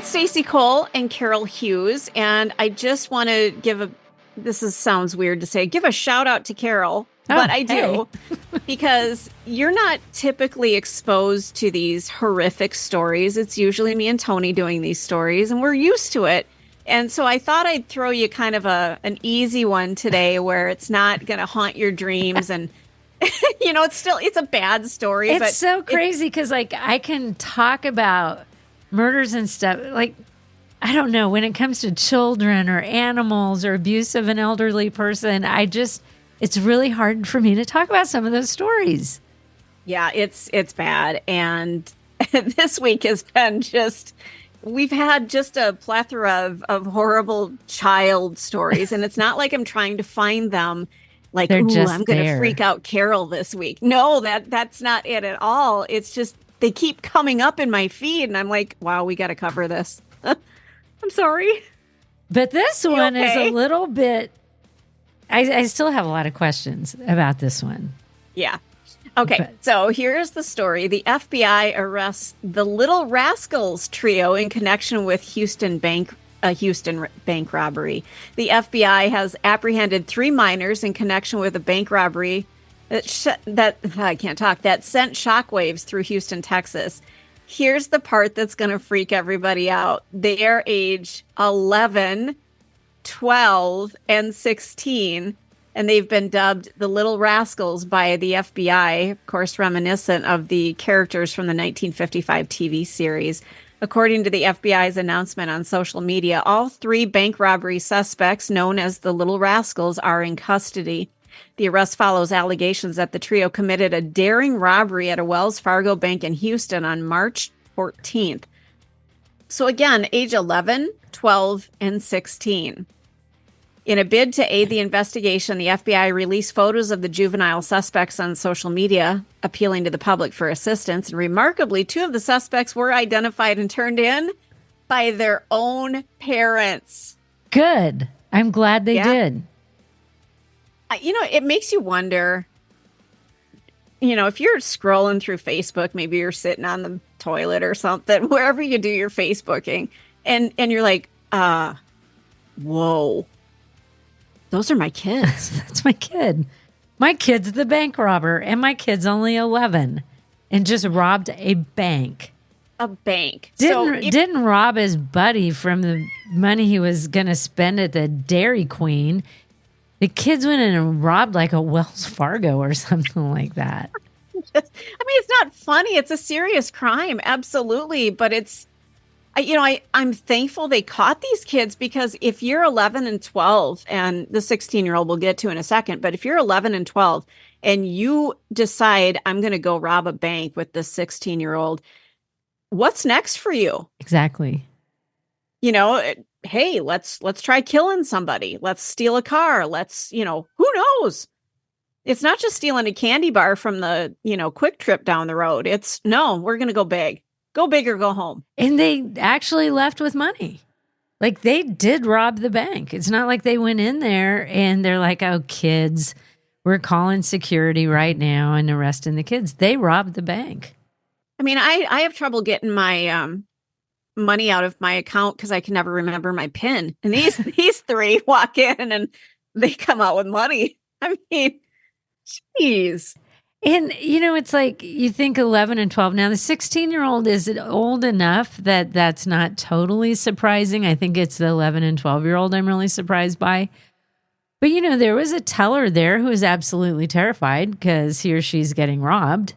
Stacey Cole and Carol Hughes, and I just want to sounds weird to say, give a shout out to Carol, but I do because you're not typically exposed to these horrific stories. It's usually me and Tony doing these stories, and we're used to it. And so I thought I'd throw you kind of an easy one today where it's not going to haunt your dreams and it's a bad story. It's but so crazy because I can talk about murders and stuff. I don't know, when it comes to children or animals or abuse of an elderly person, it's really hard for me to talk about some of those stories. Yeah, it's bad. And this week has been we've had just a plethora of horrible child stories. And it's not like I'm trying to find them like, I'm going to freak out Carol this week. No, that's not it at all. It's just they keep coming up in my feed and I'm like, wow, we got to cover this. I'm sorry. But this one is a little bit, I still have a lot of questions about this one. Yeah. Okay, so here's the story. The FBI arrests the Little Rascals trio in connection with Houston bank robbery. The FBI has apprehended 3 minors in connection with a bank robbery that sent shockwaves through Houston, Texas. Here's the part that's going to freak everybody out. They are age 11, 12, and 16, and they've been dubbed the Little Rascals by the FBI, of course, reminiscent of the characters from the 1955 TV series. According to the FBI's announcement on social media, all 3 bank robbery suspects, known as the Little Rascals, are in custody. The arrest follows allegations that the trio committed a daring robbery at a Wells Fargo bank in Houston on March 14th. So again, age 11, 12, and 16. In a bid to aid the investigation, the FBI released photos of the juvenile suspects on social media, appealing to the public for assistance. And remarkably, 2 of the suspects were identified and turned in by their own parents. Good. I'm glad they did. It makes you wonder, if you're scrolling through Facebook, maybe you're sitting on the toilet or something, wherever you do your Facebooking, and you're like, whoa, those are my kids. That's my kid. My kid's the bank robber, and my kid's only 11 and just robbed a bank. A bank. Didn't rob his buddy from the money he was going to spend at the Dairy Queen. The kids went in and robbed like a Wells Fargo or something like that. It's not funny. It's a serious crime. Absolutely. But I'm thankful they caught these kids, because if you're 11 and 12, and the 16-year-old we'll get to in a second, but if you're 11 and 12 and you decide I'm going to go rob a bank with the 16-year-old, what's next for you? Exactly. Hey, let's try killing somebody. Let's steal a car. Who knows? It's not just stealing a candy bar from the, Quick Trip down the road. We're going to go big. Go big or go home. And they actually left with money. Like, they did rob the bank. It's not like they went in there and they're like, oh, kids, we're calling security right now and arresting the kids. They robbed the bank. I have trouble getting my money out of my account because I can never remember my PIN. And these 3 walk in and they come out with money. Jeez. And, it's like you think 11 and 12. Now, the 16-year-old is old enough that that's not totally surprising. I think it's the 11 and 12-year-old I'm really surprised by. But, there was a teller there who was absolutely terrified because he or she's getting robbed.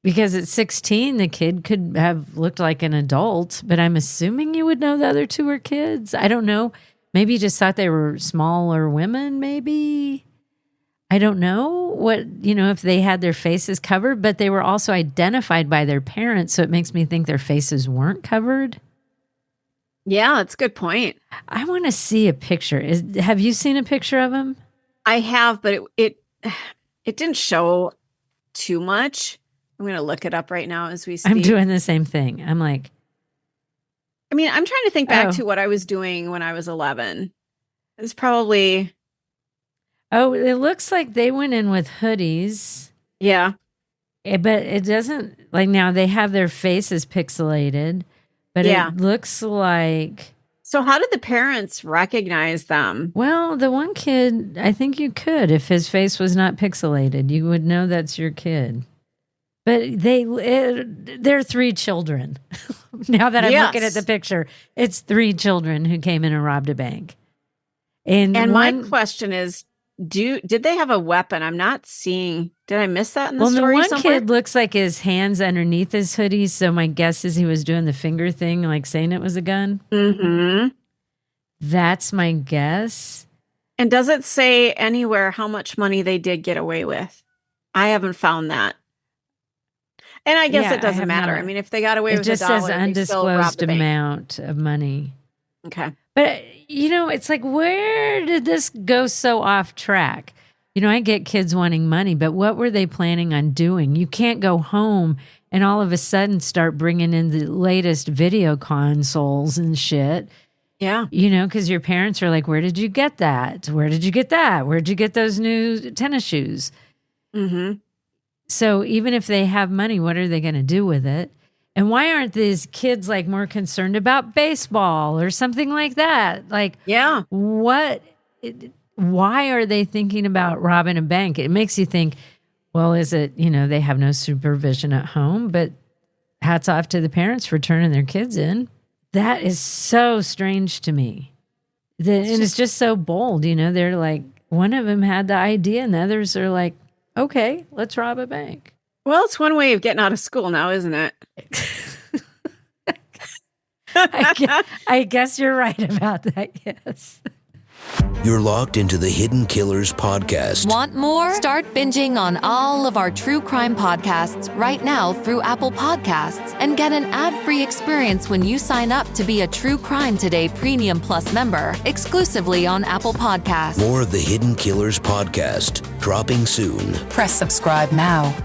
Because at 16, the kid could have looked like an adult, but I'm assuming you would know the other 2 were kids. I don't know. Maybe you just thought they were smaller women, maybe. I don't know if they had their faces covered, but they were also identified by their parents, so it makes me think their faces weren't covered. Yeah, that's a good point. I want to see a picture. Have you seen a picture of him? I have, but it didn't show too much. I'm going to look it up right now as we speak. I'm doing the same thing. I'm like, I'm trying to think back to what I was doing when I was 11. It was probably... Oh, it looks like they went in with hoodies. Yeah. But it doesn't, now they have their faces pixelated, But Yeah. it looks like... So how did the parents recognize them? Well, the one kid, I think you could. If his face was not pixelated, you would know that's your kid. But they're 3 children. Now that I'm looking at the picture, it's 3 children who came in and robbed a bank. And my question is, did they have a weapon? I'm not seeing. Did I miss that in the story one somewhere? kid looks like his hands underneath his hoodie, so my guess is he was doing the finger thing, like saying it was a gun. Mm-hmm. That's my guess. And does it say anywhere how much money they did get away with? I haven't found that. And I guess it doesn't matter. I mean, if they got away with $1, it just says they still robbed undisclosed the bank. amount of money. Okay. But, it's like, where did this go so off track? I get kids wanting money, but what were they planning on doing? You can't go home and all of a sudden start bringing in the latest video consoles and shit. Yeah. Because your parents are like, where did you get that? Where did you get that? Where did you get those new tennis shoes? Mm-hmm. So even if they have money, what are they going to do with it? And why aren't these kids like more concerned about baseball or something like that? Like, yeah, why are they thinking about robbing a bank? It makes you think, well, is it, they have no supervision at home, but hats off to the parents for turning their kids in. That is so strange to me. And it's just so bold, they're like, one of them had the idea and the others are like, okay, let's rob a bank. Well, it's one way of getting out of school now, isn't it? I guess you're right about that, yes. You're locked into the Hidden Killers podcast. Want more? Start binging on all of our true crime podcasts right now through Apple Podcasts and get an ad-free experience when you sign up to be a True Crime Today Premium Plus member exclusively on Apple Podcasts. More of the Hidden Killers podcast dropping soon. Press subscribe now.